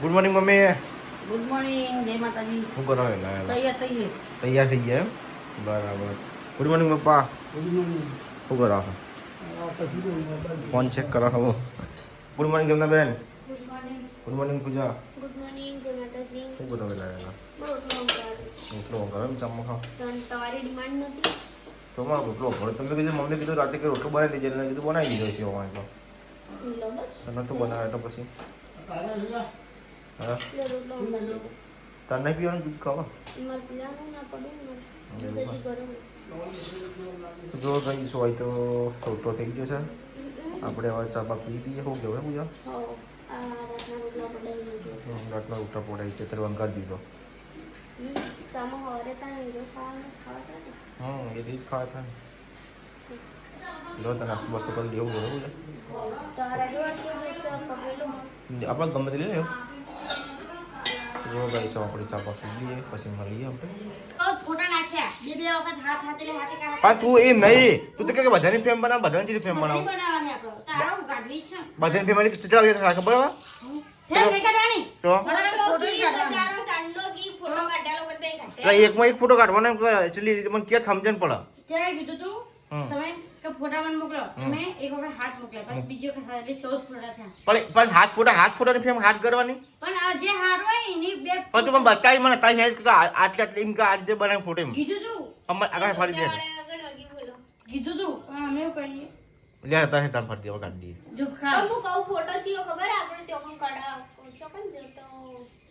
Good morning mummy. Good morning, જય માતાજી. શું કરો એટલે તૈયાર તૈયાર થઈએ. થઈ ગયા એમ? બરાબર. ગુડ મોર્નિંગ પપ્પા. શું કરો છો? ફોન ચેક કરો છો. ગુડ મોર્નિંગ જમના બેન. Good morning. ગુડ મોર્નિંગ પૂજા. ગુડ મોર્નિંગ જય માતાજી. શું કરો એટલે? રોટલો કરો. રોટલો કરો એમ ચમો ખાઓ. તમારી ડિમાન્ડ નથી. તો મારો રોટલો ભરો. તમે કીધું મમ્મી કીધું રાતે કે રોટલો બનાવી દેજે એટલે કીધું બનાવી દીધો છે અમારે તો. લો બસ. તને તો બનાવે તો પછી હા લો રોટલો બનાવી દો. તાર નહીં પીવાનું દૂધ ખાવા મારે પીવાનું ના પડે ને એવું દૂધ હજી ગરમ. તો જો કઈ શું હોય તો રોટલો થઈ ગયો છે. આપણે હવે ચા બા પી લઈએ. શું કહેવાય પૂજા? હો આ રાતના રોટલા પડાવી દેજો. રાતનો રોટલા પોડાઈ તે તરફ અંકાર દીધો. ચામાં હવારે ત્યાં હીરો ખાવાનું ખાવા ને. એ રીત ખાવા થાય. લો તને નાસ્તો બસ્તો કરી લેવું બરોબર છે. તારા જોડે કેવું છે પગેલો. આપણે ગમે તે લઈ લે. જો ગાઈસ આપણે ચા બા પી લઈએ પછી મળીએ આપણે. ફોટા નાખ્યા બે વખત હાથ હાથે પણ તું એમ નહીં. તું તો કે બધાની ફેમ બનાવ બધાની ચીજ ફેમ બનાવ. બનાવવાની આપણો તારો કાઢવી છે. બધાની ફેમની ચિત્ર ખબર હવે ફેમ નહીં કાઢવાની. તો ચારો ચાંદલો કી ફોટો કાઢ્યા લોકો તે કાઢે. એટલે એકમાં એક ફોટો કાઢવાનો એકચ્યુઅલી રીતે મને ક્યાં સમજણ પડે. ક્યારે કીધું તું તમે કે ફોટા મને મોકલો. તમે એક વખત હાથ મોકલ્યા પછી બીજી વખત હાથ એટલે 14 ફોટા થયા. પણ હાથ ફોટાની ફેમ હાથ કરવાની. પણ આ જે હાર હોય એની બે પણ તું મને બતાવી મને તારી હેડ કે આટલા એમ કે આજે બનાવી ફોટો એમ કીધું તું અમાર આગળ ફરી દે આગળ વાગી બોલો. કીધું તું પણ અમે એવું કરીએ લે તારે તાર ફરી દે કાઢી દઈએ. જો ખા હું કહું ફોટો ચિયો ખબર આપણે તો પણ કાઢા ચોકન જોતો.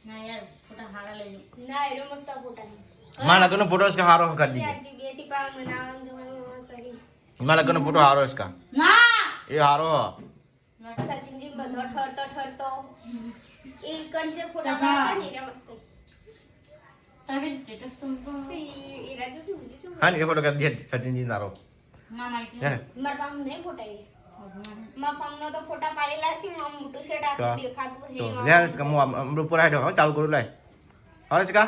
ના યાર ફોટા હારા લઈ લો. ના એનો મસ્ત ફોટા નહીં. મારા લગ્નનો ફોટો છે હારો કાઢી દે. ત્યાંથી બે થી પાવ મનાવવાનું જોવાનું કરી. મારા લગ્નનો ફોટો હારો છે કા ના એ હારો. સચિનજી બધો ઠરતો એ કંજે ફોટા પાડતા ને એના મસ્ત. તમે સ્ટેટસ તો મૂકો. એ રાજુ તું બીજું હા ને એ ફોટો કાઢી દે સચિનજી નારો. ના ના હે ને મારા પામ નહીં ફોટા એ મારા પામનો તો ફોટા પાડેલા છે આમ મોટું સેટ આખું દેખાતું તો છે લે હર્ષિકા હું અમૃત પર આવ્યો ચાલુ કરું લાય. હર્ષિકા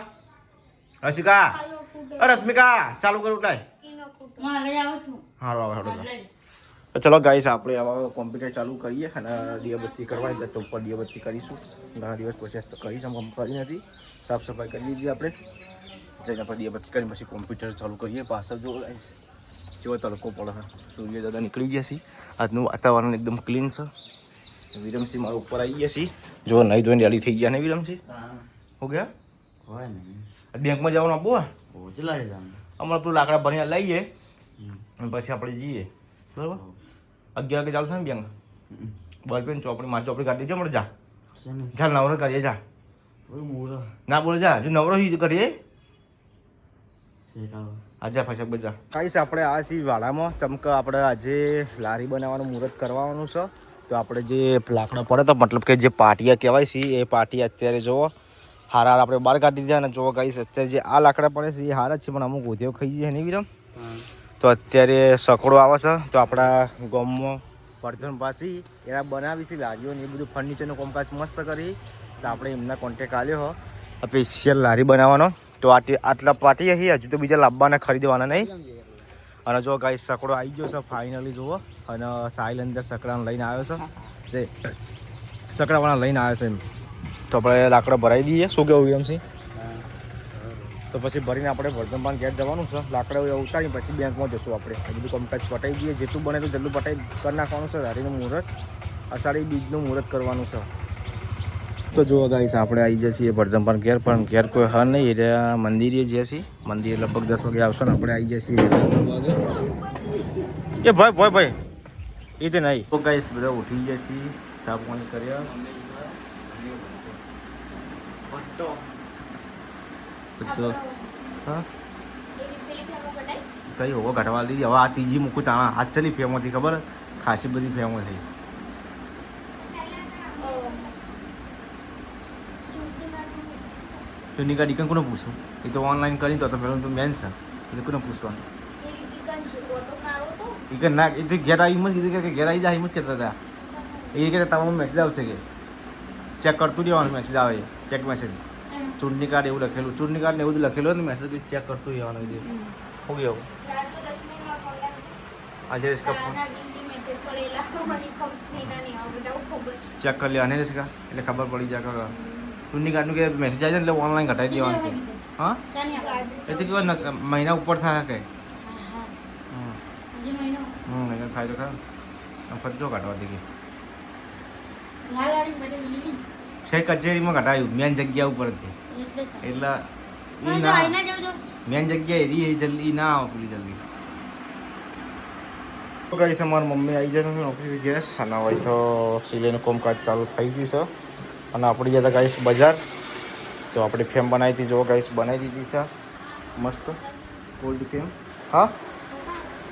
હર્ષિકા આલો ફોટો રશ્મિકા ચાલુ કરું લાય. ઈનો ફોટો હું લઈ આવું છું. હારો આવે હારો. લઈ તો ચલો ગાઈસ આપણે હવે કોમ્પ્યુટર ચાલુ કરીએ અને દીવાબત્તી કરવાની એટલે તો ઉપર દીવાબત્તી કરીશું. ઘણા દિવસ પછી તો કરીશ આમ કરી નથી. સાફ સફાઈ કરી લીધી આપણે જઈને આપણે દીવાબત્તી કરીને પછી કોમ્પ્યુટર ચાલુ કરીએ. પાછળ જો ગાઈસ જેવો તડકો પડે સૂર્ય દાદા નીકળી ગયા છે. આજનું વાતાવરણ એકદમ ક્લીન છે. વિરમસિંહ મારા ઉપર આવી ગયા છે. જો નહીં ધોઈને રેડી થઈ ગયા ને વિરમસિંહ હો ગયા હોય ને બેંકમાં જવાનું આપવું ઓછલા જવાનું અમારે પેલું લાકડા ભણીને લઈએ અને પછી આપણે જઈએ બરાબર. 11 વાગે ચાલુ થાય ને બેંક બોલપેન ચોપડી મારી ચોપડી કાઢી દેજો મળે જા જા નવરો કરીએ જા ના બોલે જા જો નવરો હી કરીએ આજે ફસક બજા કાંઈ આપણે આ સી વાડામાં ચમક આપણે આજે લારી બનાવવાનું મુહૂર્ત કરવાનું છે. તો આપણે જે લાકડા પડે તો મતલબ કે જે પાટિયા કહેવાય છે એ પાટિયા અત્યારે જુઓ હારા આપણે બહાર કાઢી દીધા અને જુઓ ગાઈસ અત્યારે જે આ લાકડા પડે છે એ હારા જ છે પણ અમુક ઉદ્યોગ ખાઈ જાય નહીં વિરમ. તો અત્યારે સકડો આવે છે તો આપણા ગામમાં વર્ધન પાસે એના બનાવી છે લારીઓ ને એ બધું ફર્નિચરનું કામકાજ મસ્ત કરી તો આપણે એમના કોન્ટેક આવ્યો હો સ્પેશિયલ લારી બનાવવાનો. તો આટલા પાટી હજી હજુ તો બીજા લાવવાના ખરીદવાના નહીં. અને જો ગાઈસ સકડો આવી ગયો છે ફાઇનલી જુઓ અને સાહિલ અંદર સકડાને લઈને આવ્યો છે સકડાવાળા લઈને આવ્યો છે એમ. તો આપણે લાકડા ભરાઈ દઈએ શું કેવું વિરમસિંહ? તો પછી ભરીને આપણે વર્ધનપાન ઘેર જવાનું છે. લાકડા ઉતારી પછી બેંકમાં જશું આપણે બધું કામકાજ પટાઈ દઈએ જેટલું બને તો જેટલું પટાઈ કરી નાખવાનું છે. હરીનું મુહૂર્ત અષાઢી બીજનું મુહૂર્ત કરવાનું છે. તો જુઓ ગાઈસ આપણે આવી જઈએ છીએ વર્ધનપાન ઘેર પણ ઘેર કોઈ હા નહીં એટલે મંદિરે જઈએ છીએ. મંદિર લગભગ 10 વાગે આવશે ને આપણે આવી જઈએ છીએ એ ભાઈ એ તો નહીં. તો ગાઈસ બધા ઉઠી ગયા છીએ ચા પાણી કર્યા હા કઈ હોવો ઘટવા લીધી હવે આ ત્રીજી મૂકું તા હાથ ચલી ફેમો હતી ખબર ખાસી બધી ફેમો થઈ. ચૂંટણી કાર્ડ ઈકન કોને પૂછું એ તો ઓનલાઈન કરી તો પેલું તો મેન છે એ તો કોને પૂછવાનું ઈકન ના એ તો ઘેર આવી મત કીધું કે ઘેર આવી જાય એમ જ કહેતા હતા. એ કહેતા તમારો મેસેજ આવશે કે ચેક કરતું રહેવાનું મેસેજ આવે ટેક મેસેજ ચૂંટણી કાર્ડ એવું લખેલું ચૂંટણી કાર્ડ ને એવું લખેલું ને મેસેજ ચેક કરતું રહેવાનું દે હો ગયો આજે इसका ચેક કરી લેવાની એટલે ખબર પડી જાય કે ચૂંટણી કાર્ડનું કે મેસેજ આવી જાય એટલે ઓનલાઈન કઢાવી દેવાનું કે હા ચાની આપણે એટલે કેવા મહિના ઉપર થાય કે હા હા હમ હજી મહિનો મહિના થાય તો ખરા આમ ફરજો કાઢવા દે કે લાલ વાળી બધે લીલી છે કચેરીમાં કઢાવ્યું મેન જગ્યા ઉપરથી એટલે જ. એટલે હા, ઈ જો ના આઈના જેવું જો. મેન જગ્યાએ એ જલ્દી ના આવે પેલી જલ્દી તો ગાઈસ અમારી મમ્મી આવી જશે નોકરી ગેસ અને હવે તો સીઝનનું કામકાજ ચાલુ થઈ ગયું છે અને આપણી ગયા ગાઈસ બજાર તો આપણે ફેમ બનાવી હતી જો ગાઈસ બનાવી દીધી છે મસ્ત કોલ્ડ ફેમ હા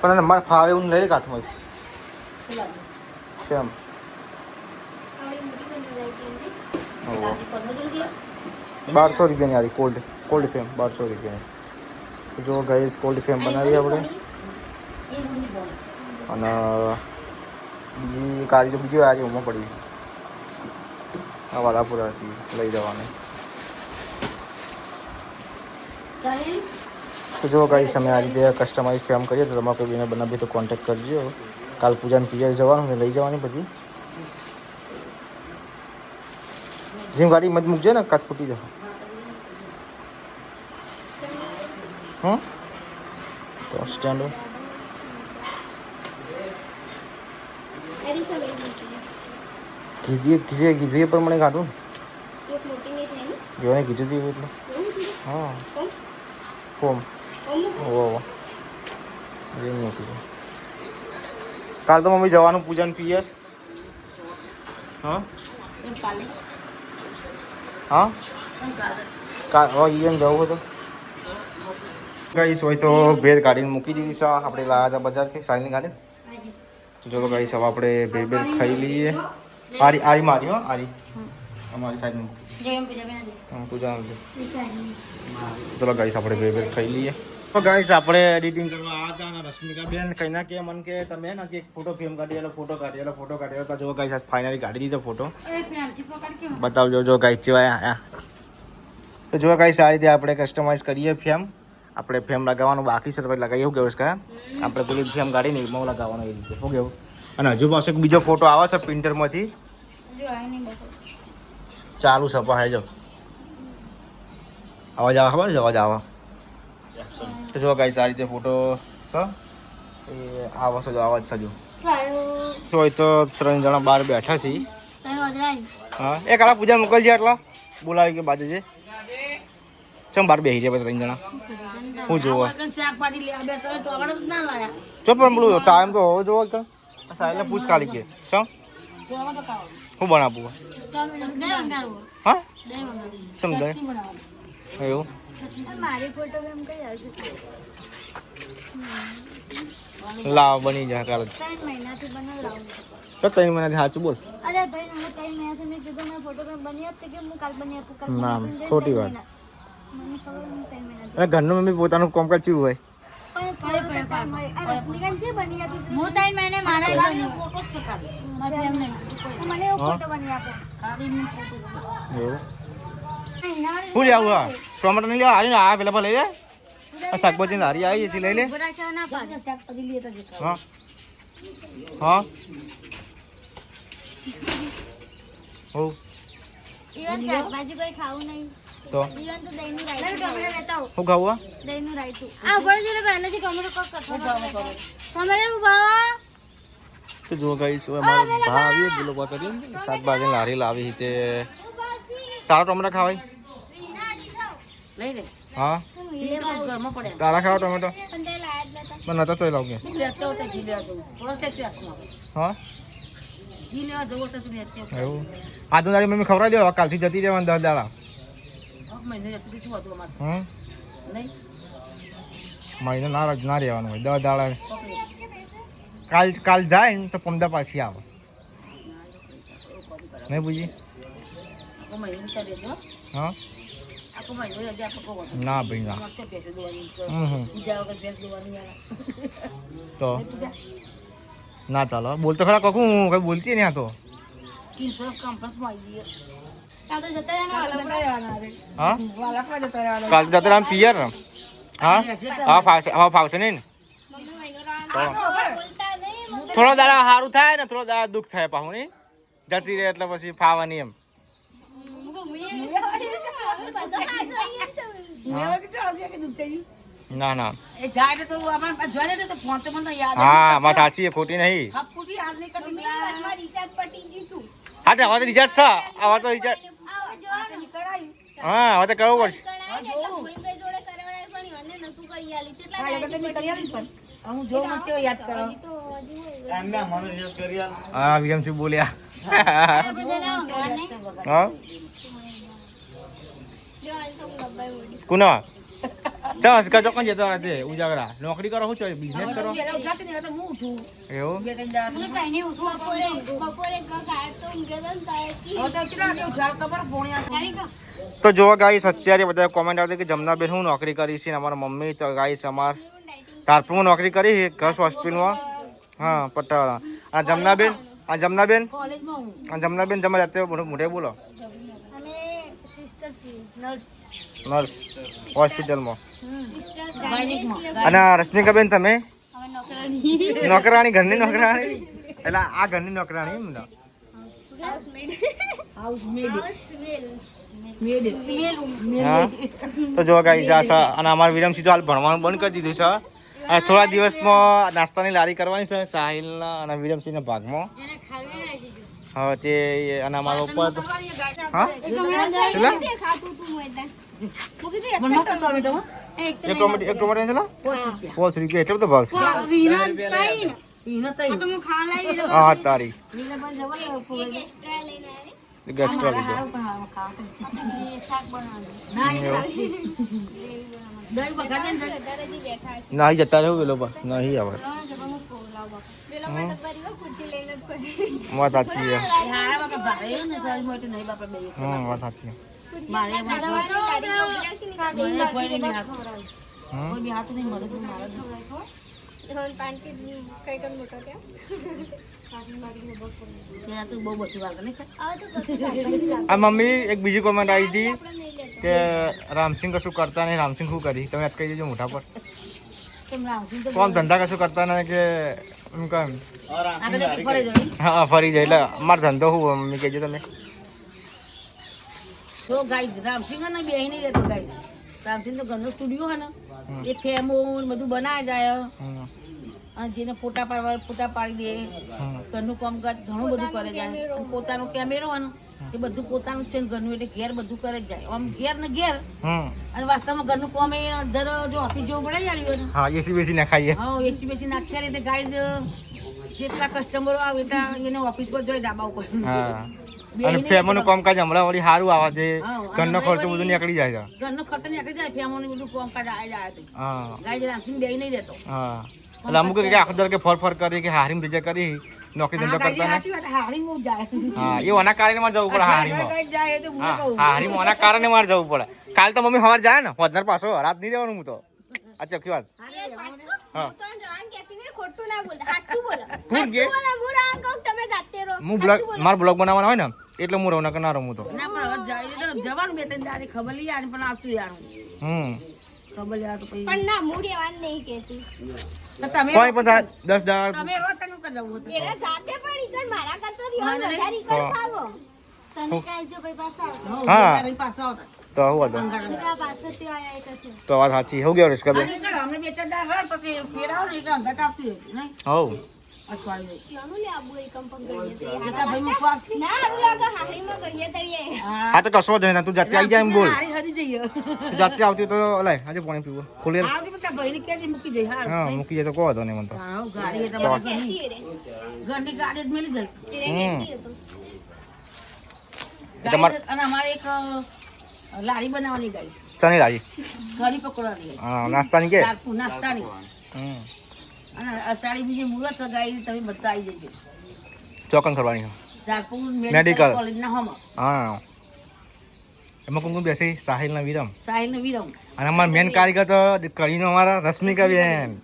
પણ એને મારે ફાવે એવું લઈ લે હાથમાં ફેમ આવડી મોટી બનાવી હતી 1200 રૂપિયાની આવી કોલ્ડ ફેમ 1200 રૂપિયાની તો જો ગાઈસ કોલ્ડ ફેમ બનાવી આપણે અને બીજી કાળી જો બીજી આરી ઉમાં પડી આ વાલાપુરાથી લઈ જવાની તો જો ગાઈસ અમે આ રીતે કસ્ટમાઇઝ ફેમ કરીએ તો તમારે કોઈ બેને બનાવી તો કોન્ટેક્ટ કરજો કાલ પૂજાને પિયર જવાનું લઈ જવાની બધી જેમ ગાડી મત મૂકજો ને કાચ ફૂટી જશે તો સ્ટેન્ડ એની છે મેં મોટી. કીધું એ પણ મને કાઢું એક મોટી નહીં થાય ને જોને કીધું હતું એવું એટલે એવું કીધું? હા કોમ? ફોમ અમુક ઓહો એ મૂકી દો કાલ તો મમ્મી જવાનું પૂજાને પિયર હા હા કાલ ઈયન જવું હતું ગાઈસ હોય તો ભેર કાઢીને મૂકી દીધી છે આપણે લાવ્યા હતા બજારથી સાઈલની ગાડી તો ચલો ગાઈસ હવે આપણે ભેર ખાઈ લઈએ આરી મારી હો આરી અમારી સાઈડ મૂકી જો એમ પૂજા બેન પૂજા ઈ સાઈડ. ચલો ગાઈસ આપણે ભેર ખાઈ લઈએ તો ગાઈસ આપણે એડિટિંગ કરવા આવ્યા હતા અને રશ્મિકા બેન કઈ ના કે મને કે તમે ને કે ફોટો ફ્રેમ કાઢી ફોટો કાઢી તો જો ગાઈસ ફાઇનલી કાઢી દીધો ફોટો એ પ્લાન્ટી પકડ કે બતાવજો જો ગાઈસ જેવા આયા તો જો ગાઈસ આ રીતે આપણે કસ્ટમાઇઝ કરીએ ફેમ આપણે ફેમ લગાવવાનું બાકી છે તો પછી લગાવીએ એવું કેવું છે આપણે પેલી ફેમ કાઢીને એમાં લગાવવાનું એ રીતે શું કેવું અને હજુ પાસે એક બીજો ફોટો આવે છે પ્રિન્ટરમાંથી જો આઈ નહીં બકો ચાલુ છે પાસે જો અવાજ આવે ખબર છે અવાજ આવે તો જો ગાઈસ આ રીતે ફોટો છે એ આવે છે જો અવાજ છે જો આયો તો હોય તો 3 જણા બહાર બેઠા છીએ તને વજરાઈ હા એ કાલા પૂજા મોકલજે એટલા બોલાવી કે બાજુ છે ચમ બહાર બેસી રહ્યા બધા 3 જણા હું જોવા શાક પાડી લે બે તો આગળ જ ના લાયા ચો પણ બોલું ટાઈમ તો હોવો જોવો કે સાહેબને પૂછ કાઢી કે ચમ તો આમાં તો કાવ હું બનાવું દે વંગારો હા દે વંગારો સમજાય એવું મારી ફોટો કેમ કઈ આવશે લાવ બની જાય કાલે 3 મહિનાથી બનાવડાવું ચો 3 મહિનાથી સાચું બોલ અરે ભાઈ મને 3 મહિનાથી મેં કીધું મેં ફોટો બની આપતે કે હું કાલ બની આપું કાલ ના બની આપું. ખોટી વાત મને ખબર નહીં 3 મહિનાથી અને ઘરનું મમ્મી પોતાનું કામકાજ ચીવું હોય પણ થોડો તો time હોય. આ રશ્મિકાને જે બની આપી હું તાઈ મહિને મારા ખાલી ફોટો જ છે ખાલી મારી એમ નહીં મને એવો ફોટો બની આપો ખાલી હું ફોટો જ છે એવું શું લેવું હા ટોમેટો નહીં લેવા હારી ને આ પેલા લઈ લે આ શાકભાજી હારી આવી એથી લઈ લે બરા કે ના પાડે શાક પાડી લે તો દેખાવ હા હા હો ઈવન શાકભાજી કોઈ ખાવું નહીં તો ઈવન તો દહીંનું રાયતું ટોમેટો લેતા આવો શું ખાવું હા દહીંનું રાયતું આ ભલે જોને પહેલેથી ટોમેટો કટ કરતો ટોમેટો ઉભાવા તો જો ગાઈસ અમારો ભાવ એ બોલો કરી શાકભાજી લારી લાવી તે તારા ટોમેટો ખાવાય લઈ લે હા ઘરમાં પડે તારા ખાવા ટોમેટો પણ તે લાયા જ નતા પણ નતા ચોઈ લાવ કે લેતો તો જી લેવા જવું પોતે જ રાખવા હા જી લેવા જવું તો તું લેતો એવું આ તો તારી મમ્મી ખવડાવી દો કાલથી જતી રહેવાનું 10 દાડા મહિને જતું શું હતું અમારે હમ નહીં મહિને ના રહેવાનું હોય 10 દાડા કાલ જાય ને તો પમદા પાછી આવે નહીં પૂછી આખો મહિને તો દેજો હા આખો મહિનો રજા આપો કહો ના ભાઈ ના તો પેસો દોવાની હમ બીજા વગર ભેંસ દોવાની આવે તો ના ચાલો બોલતો ખરા કકું હું કઈ બોલતી નહીં આ તો 300 કંપસમાં આવી ગયો આ તો જતા રહેવાના હા વાલા પર જતા રહેવાના કાલ જતા રામ પિયર ને હા હા ફાવશે નહીં ને બોલતા નહીં થોડો દાડા સારું થાય ને થોડો દાડા દુઃખ થાય પાછું નહીં જતી રહે એટલે પછી ફાવાની એમ બધો કાચો અહીંયા જ છે. મેં એવું કીધું, આવજે કીધું તેજી. ના ના એ જાય તો આપણે જોડે તો ફોન તો મને યાદ હા મારે સાચી એ ખોટી નહીં હપુટી યાદ નહીં કરી વચમાં રિચાર્જ પટી ગયું તું. હા તો હવે તો રિચાર્જ છે હવે તો રિચાર્જ આવો જો કરાવી હા હવે તો કરવું પડશે કણાય ને એટલે ભૂલભાઈ જોડે કરાવડાય પણ એને નતું કરી આલી. કેટલા હા, એટલે તમે કરી આલી પણ હું જો મને કેવો યાદ કરો હજી તો હજી હોય. એમને મને યાદ કરી આલ. હા વિરમસિંહ બોલ્યા આપણે જરા ઊંઘવા નહીં. હા જો આ તો ડબ્બાઈ મોડી. કુનો ચાલ કચો કોણ જતો રાતે ઉજાગરા નોકરી કરો શું છો બિઝનેસ કરો પેલા ઉઠાતી ને તો હું ઉઠું એવું બે ત્રણ દાડા હું કઈ નહીં ઉઠું. બપોરે કાંઈ તો ઊંઘ્યો તો ને તારે હવે તો કેટલા વાગે ઉઠાડ ખબર પોણી આ તારી કહો. તો જો ગાઈસ અત્યારે બધા કોમેન્ટ આવતી કે જમનાબેન હું નોકરી કરી છે ને અમારા મમ્મી તો ગાઈસ અમાર તારપુરમાં નોકરી કરી ગર્લ્સ હોસ્પિટલમાં હા પટાવાળા આ જમનાબેન કોલેજમાં હું આ જમનાબેન તમે અત્યારે મોઢે બોલો અમે સિસ્ટર છીએ નર્સ. નર્સ હોસ્પિટલમાં ગાયનિકમાં અને રશ્મિકાબેન તમે અમે નોકરાની. નોકરાણી ઘરની નોકરાણી એટલે આ ઘરની નોકરાણી એમ ને હાઉસમેડ. હાઉસ મેડ હા તો જો ગાઈસ આ છે અને અમારા વિરમસિંહ તો હાલ ભણવાનું બંધ કરી દીધું છે અને થોડા દિવસમાં નાસ્તાની લારી કરવાની છે સાહિલના અને વિરમસિંહના ભાગમાં જેને ખાવી હોય આવી જજો. હવે તે અને અમારા ઉપર હા ખાતું તું મોયતા. મૂકી દે મને મસ્ત ટોમેટો હો. એક ટોમેટો કેટલા 5 રૂપિયા એટલો બધો ભાવ છે વિનોદ કઈ ને. ઈને તઈ આ તો હું ખાવા લાવી લઉં. હા તારી ઈને પણ જવા પોળે એક્સ્ટ્રા લઈને આવે. એક એક્સ્ટ્રા લીધો સારું પણ હાવ ખાવા એ શાક બનાવવાનું. ના દહીં વઘારે ને વધારેજી બેઠા છે. નહીં જતા રહેવું પેલો પર નહીં આવે પેલો મને તો ભરી ખુરશી લઈને જ પડી. વાત સાચી છે હારા બાપા ભારે ને સર મોટે નહીં બાપા બે વાત સાચી મારે તમારો ગાડી ઉભી રાખીને કાઢી. મને કોઈ નહીં હાથ હમ કોઈ બી હાથ નહીં મળે તો મારે ધોન પાનથી કઈ કઈ મોટો થયો. ત્યાં તો બહુ બધી વાત નહીં આ મમ્મી એક બીજી કોમેન્ટ આવી હતી આપણે નહીં લેતા. કે રામસિંહ કશું કરતા નહીં રામસિંહ શું કરી તમે અટકાઈ દેજો મોઢા પર કેમ રામસિંહ તો કોમ ધંધા કશું કરતા નહીં કે એમ કેમ આપણે તો ફરે જઈ હા ફરી જાય એટલે અમારો ધંધો શું મમ્મી કહેજો તમે તો ગાય રામસિંહ ને બે નહીં રહેતો ગાય રામસિંહ તો ઘરનો સ્ટુડિયો હે ને એ ફેમો બધું બનાવી જાય હમ, અને જેને ફોટા પાડવા ફોટા પાડી દે હમ, ઘરનું કામકાજ ઘણું બધું કરે જાય અને પોતાનો કેમેરો હોય ને એ બધું પોતાનું જ છે ને ઘરનું એટલે ઘેર બધું કરે જ જાય આમ ઘેર ને ઘેર હમ. અને વાસ્તવમાં ઘરનું કામ એ દર જો ઓફિસ જેવું બનાવી આવ્યું ને હા એસી બેસી ના ખાઈએ હા એસી બેસી નાખ્યા એટલે ગાય જેટલા કસ્ટમરો આવે એટલા એને ઓફિસ પર જોઈ ધાબા ઉપર હા અને ફેમોનું કામકાજ હમણાં વળી સારું આવે છે હા, અને ઘરનો ખર્ચો વળી- બધું નીકળી જાય છે ઘરનો ખર્ચો નીકળી જાય ફેમોનું બધું કામકાજ આવી જાય છે હા ગાય રામસિંહ બે નહીં રહેતો હા એટલે અમુક કે આખો દર કે ફર કરી કે હારીમ બીજા કરી નોકરી ધંધો કરતા નહીં સાચી વાત હારી બહુ જાય હા એ ઓના કારણે મારે જવું પડે હારીમાં ગાય જાય એટલે હું હા કહું હારીમાં ઓના કારણે મારે જવું પડે કાલ તો મમ્મી સવાર જાય ને હોદનાર પાછો રાત નહીં રહેવાનું હું તો આ ચોખ્ખી વાત હા તો રાંગ કહેતી નહીં, ખોટું ના બોલ. સાચું બોલો. હું કે બોલો, હું રાંગ કહું, તમે જાતે રહો. હું બ્લોગ મારો બ્લોગ બનાવવાનો હોય ને એટલે હું રહું નકર ના રહું હું તો ના પણ હવે જાય એટલે જવાનું બે ત્રણ દાડે ખબર લઈ આવે પણ આવતું યારું હમ ખબર લે તો પછી પણ ના, હું રહેવાનું નહીં કહેતી. તો તમે કોઈ પણ 10 દાડા તમે રહો તને કર જવું હતું એના જાતે પણ ઈકણ મારા કરતા રહ્યો, મને વધારે ઈકણ હા. ફાવો. તમે કાંઈ જો ભાઈ પાછા આવો. હા. પાછો આવતા તો આવું હતું આ પાછળથી આયા એક હશે. તો વાત સાચી હું ગયો રિસ્કા બેન અને કરો અમને બે ચાર દાડ રહે પછી ફેરાવો ને એટલે અંગત આપતી હતી નહીં હવ અઠવાડિયે ત્યાંનું લે આબુ એકમ પણ ગળીએ તળીએ. જેટલા ભાઈ મૂકવા આવશે ના, હારું લાગે, હારીમાં ગળીએ તળીએ. હા તો કશો જ નહીં તું જાતે આવી જાય એમ બોલ હારી હરી જઈએ તું જાતે આવતી હોય તો લાય આજે પાણી પીવું ખોલી લે. આવતી પણ ભાઈ ને કેજી મૂકી જઈ હાર હા મૂકી જાય તો કહો હતો નહીં મને તો હા ગાડી એ તમારી બેસીએ રે. ઘરની ગાડી જ મેલી જાય એને બેસીએ તો. તમારે- અને અમારે એક લારી બનાવવાની ગાડી છે ચાની લાજી ઘડી પકડવાની હા નાસ્તાની કે ચારપુ નાસ્તાની હમ અને અષાઢી બીજી મુહૂર્ત ગાઈ તમે બધા આવી જજો ચોકન કરવાની છે. ચારપુ Medical. મેડિકલ કોલેજના હોમ હા એમાં કોણ કોણ બેસી સાહિલ ના વિરમ સાહિલ ને વિરમ અને અમારા મેન કારીગર તો કઢીનો અમારા રશ્મિકા બેન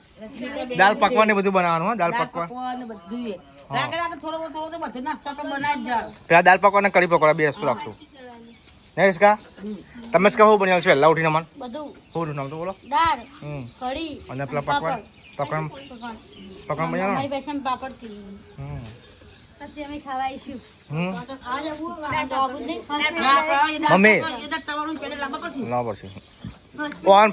દાલ પકવાન ને બધું બનાવવાનું હો દાલ દાળ પકવાન પકવાન ને બધું એ રાગે રાગે થોડો થોડો બધો નાસ્તો તો બનાવી જ જાઓ પેલા દાલ પકવાન ને કઢી પકોડા બે વસ્તુ રાખશું નહીં રિસ્કા તમે જ કહો બનાવ્યું છે વહેલા ઉઠીને મન બધું શું નામ તો બોલો દાળ હમ કઢી અને પેલા પકવાન પકવાન પકવાન. પકવાન બનાવો અમારી પાસે પાપડ થી હમ પછી અમે ખાવા આવીશું હમ આ જવું આ તો આવું જ નહીં. મમ્મી. ચવાણું પેલા લાવવા પડશે ના પડશે બસ. ઓન